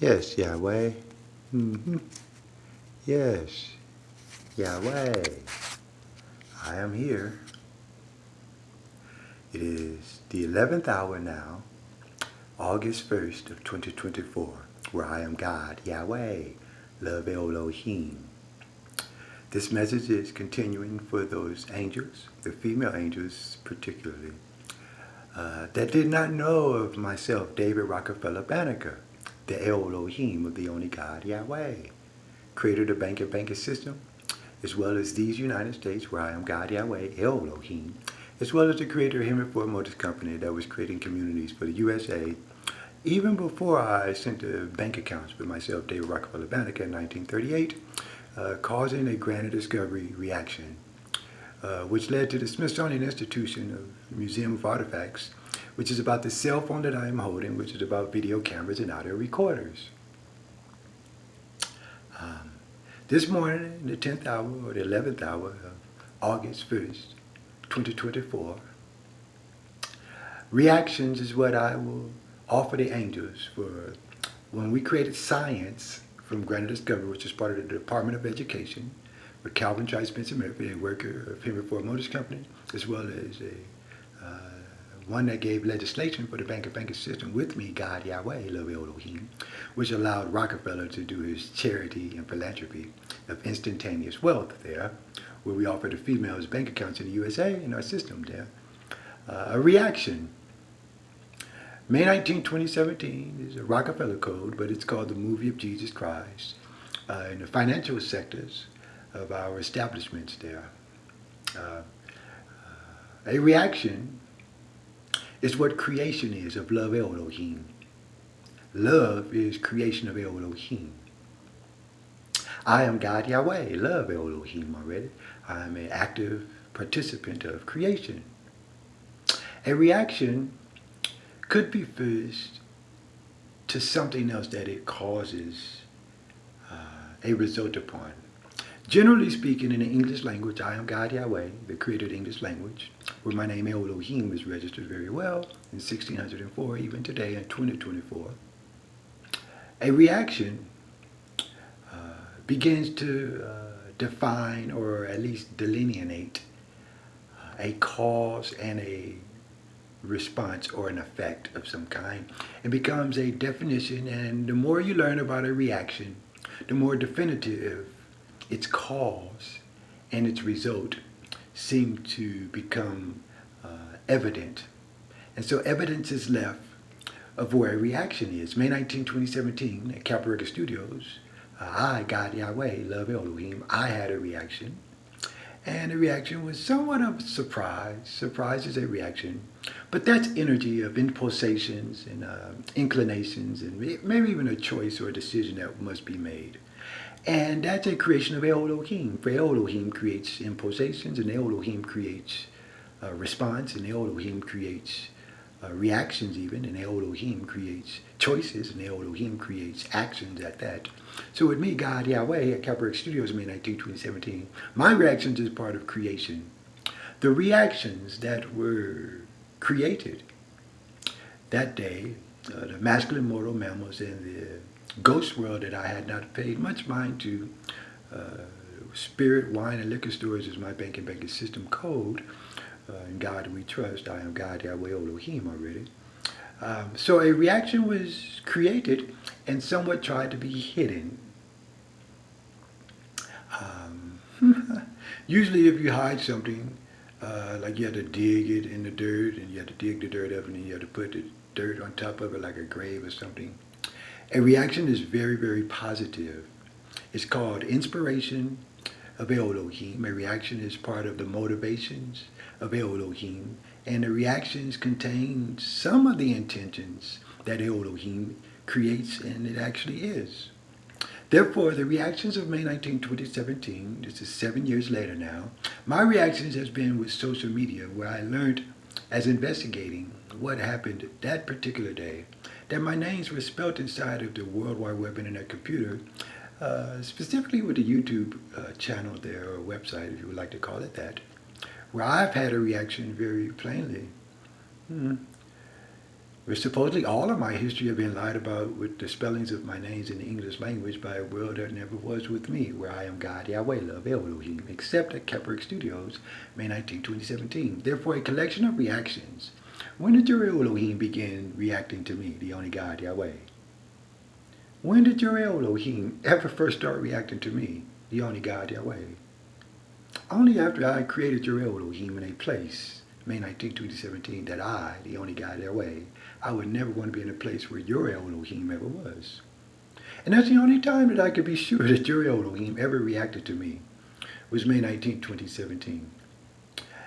Yes, Yahweh. Yes, Yahweh. I am here. It is the 11th hour now, August 1st of 2024, where I am God, Yahweh, Love Elohim. This message is continuing for those angels, the female angels particularly, that did not know of myself, David Rockefeller Banneker, the Elohim of the only God, Yahweh, creator of the banking system, as well as these United States, where I am God, Yahweh, Elohim, as well as the creator of Himmelport Motors Company that was creating communities for the USA, even before I sent the bank accounts for myself, David Rockefeller Banneker, in 1938, causing a granite discovery reaction, which led to the Smithsonian Institution of Museum of Artifacts, which is about the cell phone that I am holding, which is about video cameras and audio recorders. This morning, the 10th hour or the 11th hour of August 1st, 2024, reactions is what I will offer the angels for when we created science from granite discovery, which is part of the Department of Education, with Calvin Trice Spencer Murphy, a worker of Himmelport Motors Company, as well as one that gave legislation for the banking system with me, God Yahweh, Love Elohim, which allowed Rockefeller to do his charity and philanthropy of instantaneous wealth there, where we offer the females bank accounts in the USA in our system there. A reaction. May 19, 2017 is a Rockefeller code, but it's called the Movie of Jesus Christ in the financial sectors of our establishments there. A reaction is what creation is of Love Elohim. Love is creation of Elohim. I am God Yahweh, Love Elohim already. I am an active participant of creation. A reaction could be first to something else that it causes a result upon. Generally speaking, in the English language, I am God Yahweh, the creator of the English language, where my name Elohim is registered very well in 1604, even today in 2024. A reaction begins to define or at least delineate a cause and a response or an effect of some kind. It becomes a definition, and the more you learn about a reaction, the more definitive its cause and its result seem to become evident. And so evidence is left of where a reaction is. May 19, 2017, at Capoeira Studios, I, God Yahweh, Love Elohim, I had a reaction. And the reaction was somewhat of a surprise. Surprise is a reaction. But that's energy of impulsations and inclinations and maybe even a choice or a decision that must be made. And that's a creation of Elohim. For Elohim creates impulsations, and Elohim creates response, and Elohim creates reactions even, and Elohim creates choices, and Elohim creates actions at that. So with me, God Yahweh, at Capoeira Studios, May 19, 2017, my reactions is part of creation. The reactions that were created that day, the masculine mortal mammals in the ghost world that I had not paid much mind to, spirit, wine, and liquor stores is my banking system code. In God we trust. I am God Yahweh Elohim already. So a reaction was created and somewhat tried to be hidden. Usually if you hide something, like you have to dig it in the dirt, and you have to dig the dirt up, and then you have to put the dirt on top of it like a grave or something. A reaction is very, very positive. It's called inspiration of Elohim. A reaction is part of the motivations of Elohim, and the reactions contain some of the intentions that Elohim creates, and it actually is. Therefore, the reactions of May 19, 2017, this is 7 years later now, my reactions has been with social media, where I learned as investigating what happened that particular day, that my names were spelt inside of the World Wide Web Internet computer, specifically with the YouTube channel there, or website, if you would like to call it that, where I've had a reaction very plainly. where supposedly all of my history have been lied about with the spellings of my names in the English language by a world that never was with me, where I am God, Yahweh, Love, Elohim, except at YHWH Studios, May 19, 2017. Therefore, a collection of reactions. When did your Elohim begin reacting to me, the only God, Yahweh? When did your Elohim ever first start reacting to me, the only God, Yahweh? Only after I created your Elohim in a place, May 19, 2017, that I, the only God, Yahweh, I would never want to be in a place where your Elohim ever was. And that's the only time that I could be sure that your Elohim ever reacted to me, was May 19, 2017.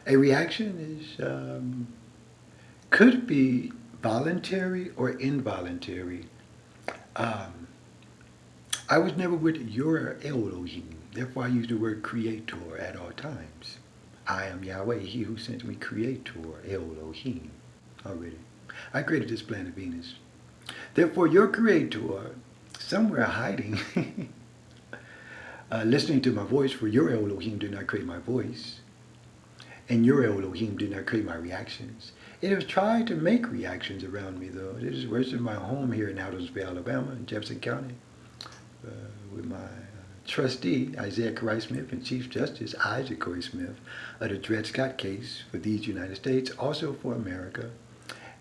A reaction is, could be voluntary or involuntary. I was never with your Elohim. Therefore, I use the word creator at all times. I am Yahweh, he who sent me, creator, Elohim. Already. I created this planet Venus. Therefore, your creator, somewhere hiding, listening to my voice, for your Elohim did not create my voice. And your Elohim did not create my reactions. It has tried to make reactions around me, though. It is worse than my home here in Adamsville, Alabama, in Jefferson County, with my trustee, Isaiah Corey Smith, and Chief Justice Isaac Corey Smith of the Dred Scott case for these United States, also for America.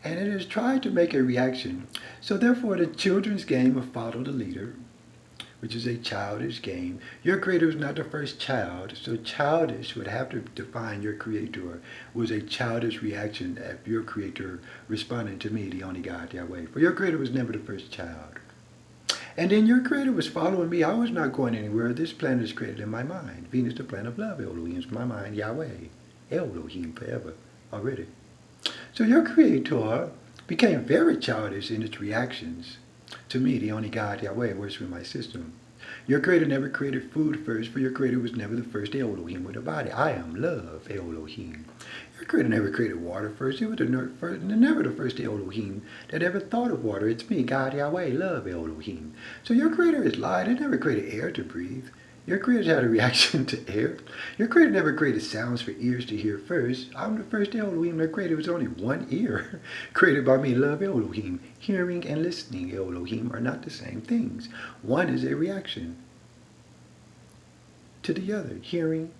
And it has tried to make a reaction. So therefore, the children's game of Follow the Leader, which is a childish game. Your creator was not the first child, so childish would have to define your creator was a childish reaction of your creator responding to me, the only God, Yahweh. For your creator was never the first child. And then your creator was following me. I was not going anywhere. This planet is created in my mind. Venus, the planet of love, Elohim is my mind, Yahweh, Elohim forever, already. So your creator became very childish in its reactions to me, the only God, Yahweh, works with my system. Your creator never created food first, for your creator was never the first Elohim with a body. I am love, Elohim. Your creator never created water first. It was never the first Elohim that ever thought of water. It's me, God, Yahweh, love, Elohim. So your creator is lied. It never created air to breathe. Your creator had a reaction to air. Your creator never created sounds for ears to hear first. I'm the first Elohim that created was only one ear. Created by me, love, Elohim. Hearing and listening, Elohim, are not the same things. One is a reaction to the other. Hearing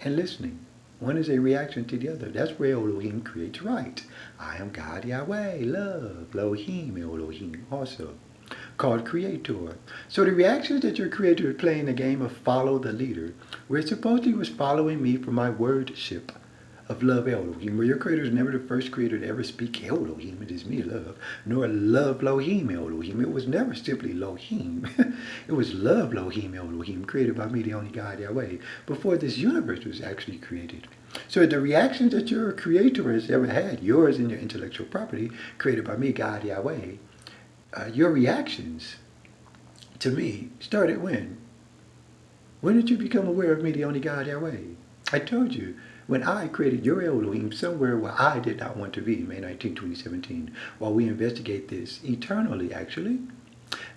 and listening. One is a reaction to the other. That's where Elohim creates right. I am God, Yahweh, love, Lohem, Elohim, also called creator. So the reactions that your creator is playing the game of Follow the Leader, where it supposedly was following me for my wordship of love, Elohim, where your creator is never the first creator to ever speak Elohim, it is me, love, nor love, Lohem, Elohim. It was never simply Lohem. It was love, Lohem, Elohim, created by me, the only God, Yahweh, before this universe was actually created. So the reactions that your creator has ever had, yours and your intellectual property, created by me, God, Yahweh, your reactions to me started when? When did you become aware of me, the only God, Yahweh? I told you, when I created your Elohim somewhere where I did not want to be, May 19, 2017, while we investigate this eternally, actually.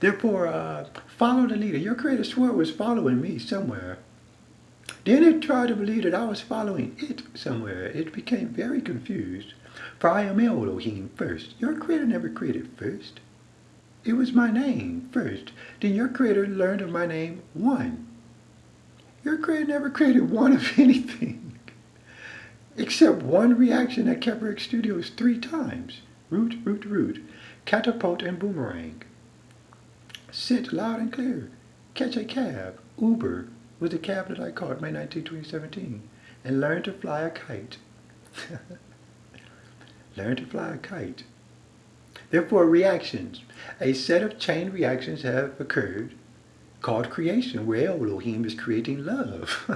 Therefore, follow the leader. Your creator swore it was following me somewhere. Then it tried to believe that I was following it somewhere. It became very confused. For I am Elohim first. Your creator never created first. It was my name first. Then your creator learned of my name one. Your creator never created one of anything. Except one reaction at YHWH Studios 3 times. Root, root, root. Catapult and boomerang. Sit loud and clear. Catch a cab. Uber was the cab that I caught May 19, 2017. And learn to fly a kite. Learn to fly a kite. Therefore, reactions. A set of chain reactions have occurred called creation, where Elohim is creating love.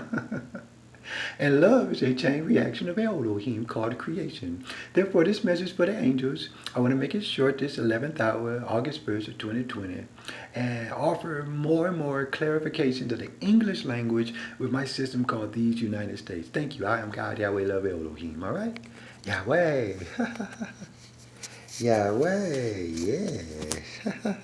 And love is a chain reaction of Elohim called creation. Therefore, this message for the angels, I want to make it short this 11th hour, August 1st of 2020, and offer more and more clarification to the English language with my system called These United States. Thank you. I am God, Yahweh, love, Elohim. All right? Yahweh. Yahweh, yes.